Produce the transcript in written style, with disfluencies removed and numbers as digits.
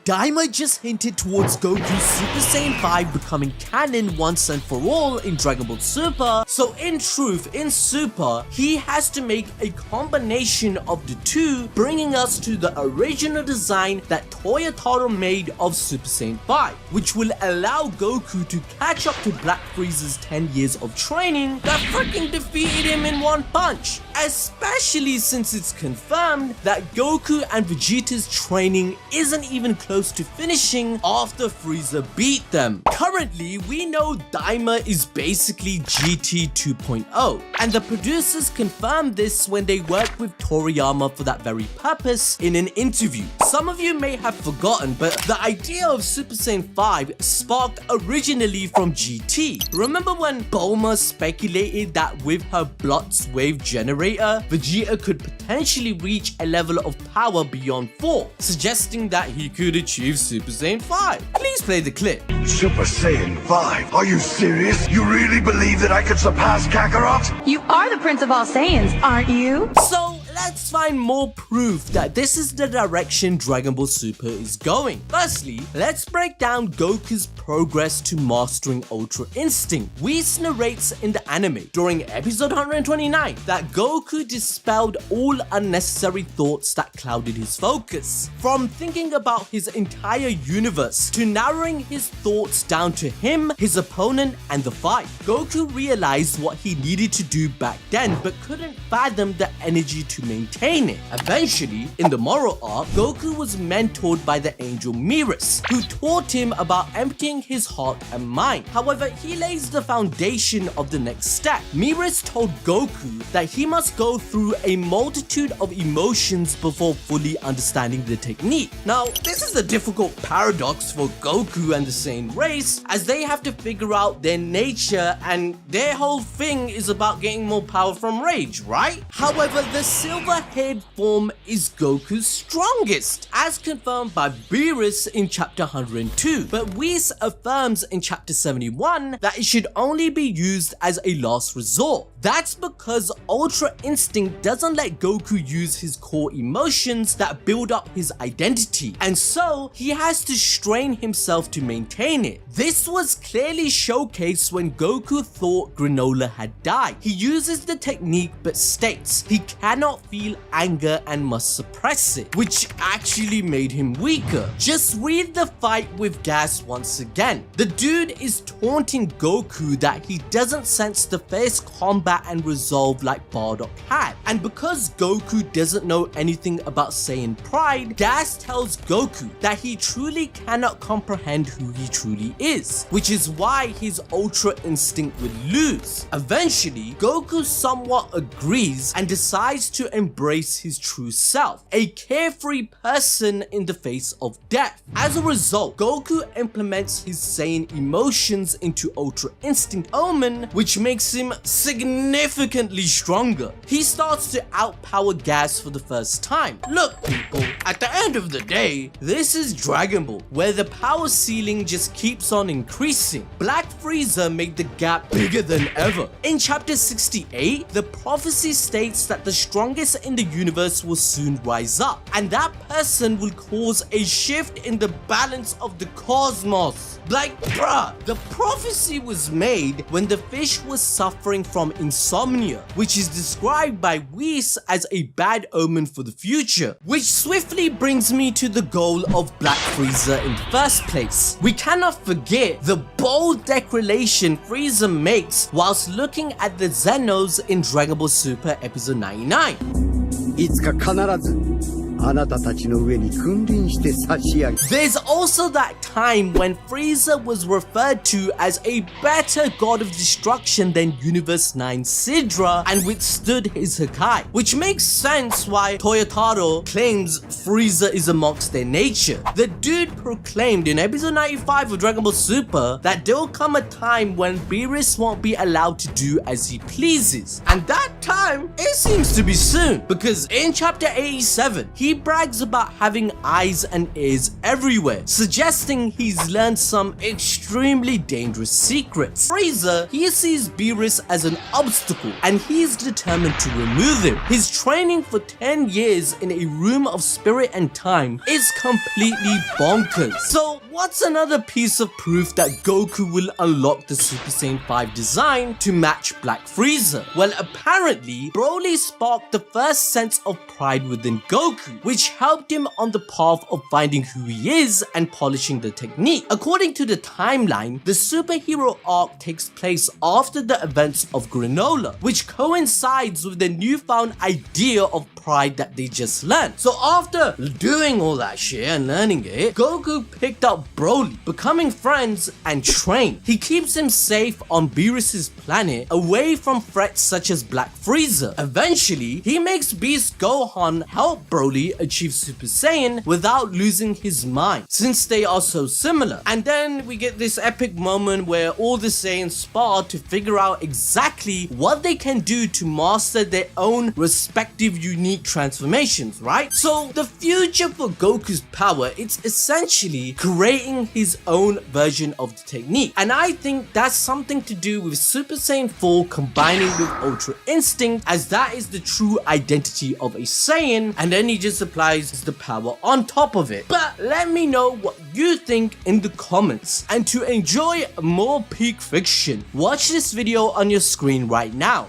Daima just hinted towards Goku Super Saiyan 5 becoming canon once and for all in Dragon Ball Super, so in truth, in Super, he has to make a combination of the two, bringing us to the original design that Toyotaro made of Super Saiyan 5, which will allow Goku to catch up to Black Frieza's 10 years of training that freaking defeated him in one punch, especially since it's confirmed that Goku and Vegeta's training isn't even close to finishing after Frieza beat them. Currently, we know Daima is basically GT 2.0, and the producers confirmed this when they worked with Toriyama for that very purpose in an interview. Some of you may have forgotten, but the idea of Super Saiyan 5 sparked originally from GT. Remember when Bulma speculated that with her Blotz wave generator, Vegeta could potentially reach a level of power beyond 4, suggesting that he could achieve Super Saiyan 5. Please play the clip. Super Saiyan 5? Are you serious? You really believe that I could surpass Kakarot? You are the Prince of all Saiyans, aren't you? So let's find more proof that this is the direction Dragon Ball Super is going. Firstly, let's break down Goku's progress to mastering Ultra Instinct. Whis narrates in the anime during episode 129 that Goku dispelled all unnecessary thoughts that clouded his focus. From thinking about his entire universe to narrowing his thoughts down to him, his opponent, and the fight. Goku realized what he needed to do back then but couldn't fathom the energy to maintain it. Eventually, in the moral arc, Goku was mentored by the angel Beerus, who taught him about emptying his heart and mind. However, he lays the foundation of the next step. Beerus told Goku that he must go through a multitude of emotions before fully understanding the technique. Now, this is a difficult paradox for Goku and the Saiyan race, as they have to figure out their nature and their whole thing is about getting more power from rage, right? However, the silver-haired form is Goku's strongest, as confirmed by Beerus in chapter 102, but Whis affirms in chapter 71 that it should only be used as a last resort. That's because Ultra Instinct doesn't let Goku use his core emotions that build up his identity, and so he has to strain himself to maintain it. This was clearly showcased when Goku thought Granola had died. He uses the technique but states he cannot feel anger and must suppress it, which actually made him weaker. Just read the fight with Gas once again. The dude is taunting Goku that he doesn't sense the fierce combat and resolve like Bardock had, and because Goku doesn't know anything about Saiyan pride, Gas tells Goku that he truly cannot comprehend who he truly is, which is why his Ultra Instinct would lose. Eventually, Goku somewhat agrees and decides to embrace his true self, a carefree person in the face of death. As a result, Goku implements his Saiyan emotions into Ultra Instinct Omen, which makes him significantly stronger. He starts to outpower Gas for the first time. Look people, at the end of the day, this is Dragon Ball, where the power ceiling just keeps on increasing. Black Frieza made the gap bigger than ever. In chapter 68, the prophecy states that the strongest in the universe will soon rise up, and that person will cause a shift in the balance of the cosmos. Like, bruh, the prophecy was made when the fish was suffering from insomnia, which is described by Whis as a bad omen for the future, which swiftly brings me to the goal of Black Frieza in the first place. We cannot forget the bold declaration Frieza makes whilst looking at the Zenos in Dragon Ball Super episode 99. いつか必ずあなたたちの上に君臨して差し上げ There's also that time when Frieza was referred to as a better god of destruction than Universe 9 Sidra and withstood his Hakai, which makes sense why Toyotaro claims Frieza is amongst their nature. The dude proclaimed in episode 95 of Dragon Ball Super that there will come a time when Beerus won't be allowed to do as he pleases, and that what time? It seems to be soon, because in chapter 87, he brags about having eyes and ears everywhere, suggesting he's learned some extremely dangerous secrets. Frieza, he sees Beerus as an obstacle, and he's determined to remove him. His training for 10 years in a room of spirit and time is completely bonkers. So what's another piece of proof that Goku will unlock the Super Saiyan 5 design to match Black Frieza? Well, apparently, Broly sparked the first sense of pride within Goku, which helped him on the path of finding who he is and polishing the technique. According to the timeline, the superhero arc takes place after the events of Granola, which coincides with the newfound idea of pride that they just learned. So after doing all that shit and learning it, Goku picked up Broly, becoming friends and trained. He keeps him safe on Beerus' planet, away from threats such as Black Frieza. Eventually, he makes Beast Gohan help Broly achieve Super Saiyan without losing his mind, since they are so similar. And then we get this epic moment where all the Saiyans spar to figure out exactly what they can do to master their own respective unique transformations, right? So the future for Goku's power, it's essentially creating his own version of the technique. And I think that's something to do with Super Saiyan 4 combining with Ultra Instinct, as that is the true identity of a Saiyan, and then he just applies the power on top of it. But let me know what you think in the comments. And to enjoy more peak fiction, watch this video on your screen right now.